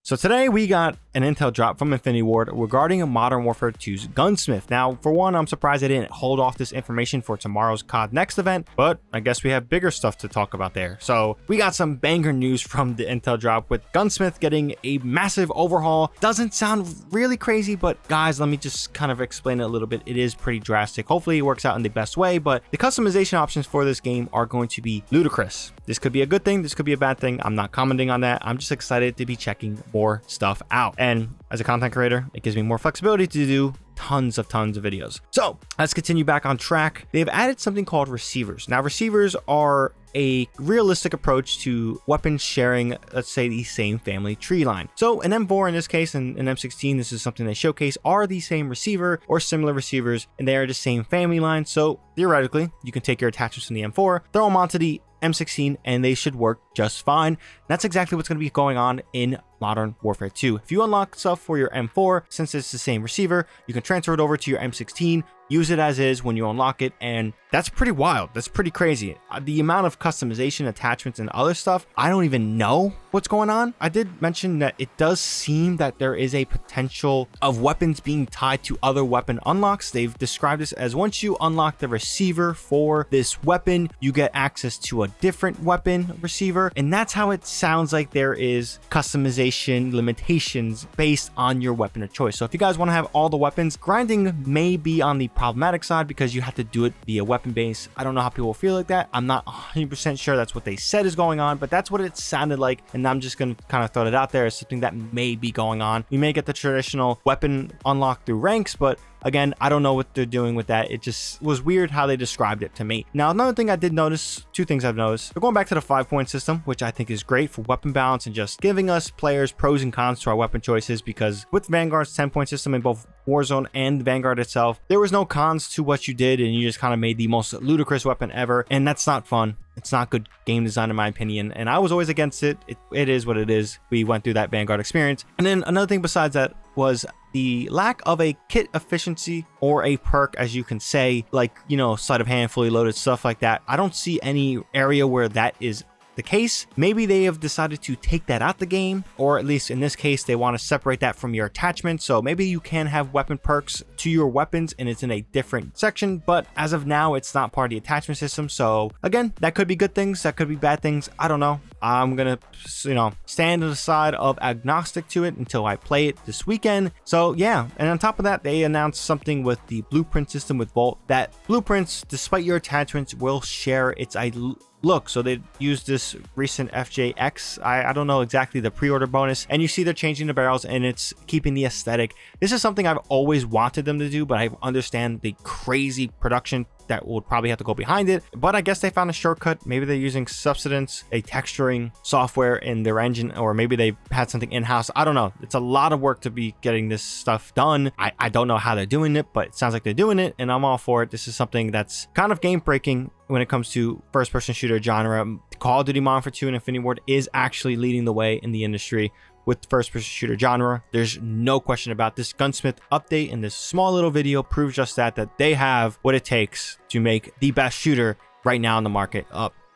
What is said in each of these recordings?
So today we got an intel drop from Infinity Ward regarding Modern Warfare 2's Gunsmith. Now, for one, I'm surprised they didn't hold off this information for tomorrow's CoD Next event, but I guess we have bigger stuff to talk about there. So we got some banger news from the intel drop with Gunsmith getting a massive overhaul. Doesn't sound really crazy, but guys, let me just kind of explain it a little bit. It is pretty drastic. Hopefully it works out in the best way, but the customization options for this game are going to be ludicrous. This could be a good thing, this could be a bad thing. I'm not commenting on that. I'm just excited to be checking more stuff out. And as a content creator, it gives me more flexibility to do tons of videos. So let's continue back on track. They've added something called receivers. Now, receivers are a realistic approach to weapons sharing, let's say, the same family tree line. So an M4 in this case and an M16, this is something they showcase, are the same receiver or similar receivers, and they are the same family line. So theoretically, you can take your attachments from the M4, throw them onto the M16, and they should work just fine. That's exactly what's going to be going on in Modern Warfare 2. If you unlock stuff for your M4, since it's the same receiver, you can transfer it over to your M16, use it as is when you unlock it, and that's pretty wild. That's pretty crazy. The amount of customization, attachments, and other stuff, I don't even know what's going on. I did mention that it does seem that there is a potential of weapons being tied to other weapon unlocks. They've described this as once you unlock the receiver for this weapon, you get access to a different weapon receiver, and that's how it sounds like there is customization limitations based on your weapon of choice. So if you guys want to have all the weapons, grinding may be on the problematic side because you have to do it via weapon base. I don't know how people feel like that. I'm not 100% sure that's what they said is going on, but that's what it sounded like, and I'm just gonna kind of throw it out there as something that may be going on. You may get the traditional weapon unlock through ranks, but again, I don't know what they're doing with that. It just was weird how they described it to me. Now, another thing I did notice, two things I've noticed. They're going back to the 5-point system, which I think is great for weapon balance and just giving us players pros and cons to our weapon choices, because with Vanguard's 10-point system in both Warzone and Vanguard itself, there was no cons to what you did, and you just kind of made the most ludicrous weapon ever, and that's not fun. It's not good game design in my opinion, and I was always against it. It is what it is. We went through that Vanguard experience. And then another thing besides that was the lack of a kit efficiency or a perk, as you can say, like, you know, sleight of hand, fully loaded, stuff like that. I don't see any area where that is the case. Maybe they have decided to take that out the game, or at least in this case they want to separate that from your attachment, so maybe you can have weapon perks to your weapons and it's in a different section, but as of now it's not part of the attachment system. So again, that could be good things, that could be bad things, I don't know. I'm gonna, you know, stand on the side of agnostic to it until I play it this weekend. So yeah, and on top of that, they announced something with the blueprint system with Volt, that blueprints, despite your attachments, will share its look. So they used this recent FJX, I don't know exactly the pre-order bonus, and you see they're changing the barrels and it's keeping the aesthetic. This is something I've always wanted them to do, but I understand the crazy production that would probably have to go behind it, but I guess they found a shortcut. Maybe they're using Substance, a texturing software in their engine, or maybe they had something in-house. I don't know. It's a lot of work to be getting this stuff done. I don't know how they're doing it, but it sounds like they're doing it, and I'm all for it. This is something that's kind of game breaking when it comes to first-person shooter genre. Call of Duty Modern Warfare 2 and Infinity Ward is actually leading the way in the industry with first-person shooter genre. There's no question about this. Gunsmith update in this small little video proves just that they have what it takes to make the best shooter right now in the market.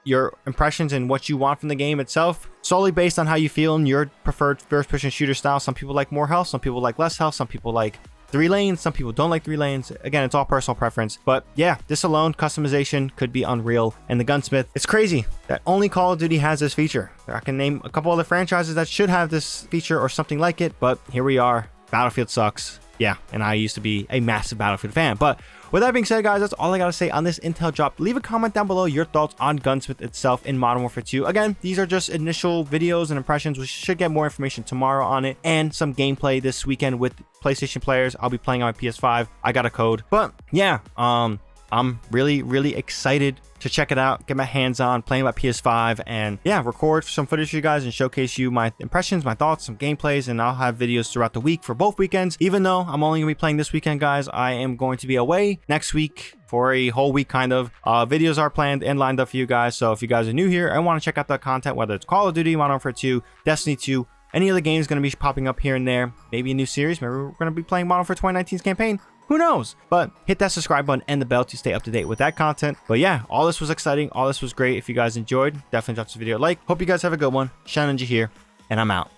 Your impressions and what you want from the game itself, solely based on how you feel in your preferred first-person shooter style. Some people like more health, some people like less health, some people like 3 lanes, some people don't like 3 lanes. Again, it's all personal preference, but yeah, this alone, customization could be unreal. And the Gunsmith, it's crazy that only Call of Duty has this feature. I can name a couple other franchises that should have this feature or something like it, but here we are. Battlefield sucks. Yeah, and I used to be a massive Battlefield fan. But with that being said, guys, that's all I gotta say on this intel drop. Leave a comment down below your thoughts on Gunsmith itself in Modern Warfare 2. Again, these are just initial videos and impressions. We should get more information tomorrow on it, and some gameplay this weekend with PlayStation players. I'll be playing on my PS5. I got a code. But yeah, I'm really excited to check it out, get my hands on playing my PS5, and yeah, record some footage for you guys and showcase you my impressions, my thoughts, some gameplays, and I'll have videos throughout the week for both weekends. Even though I'm only gonna be playing this weekend, guys, I am going to be away next week for a whole week kind of. Videos are planned and lined up for you guys, so if you guys are new here and want to check out that content, whether it's Call of Duty, Modern Warfare 2, Destiny 2, any other games going to be popping up here and there, maybe a new series, maybe we're going to be playing Modern Warfare 2019's campaign. Who knows? But hit that subscribe button and the bell to stay up to date with that content. But yeah, all this was exciting. All this was great. If you guys enjoyed, definitely drop this video a like. Hope you guys have a good one. Shannon G here, and I'm out.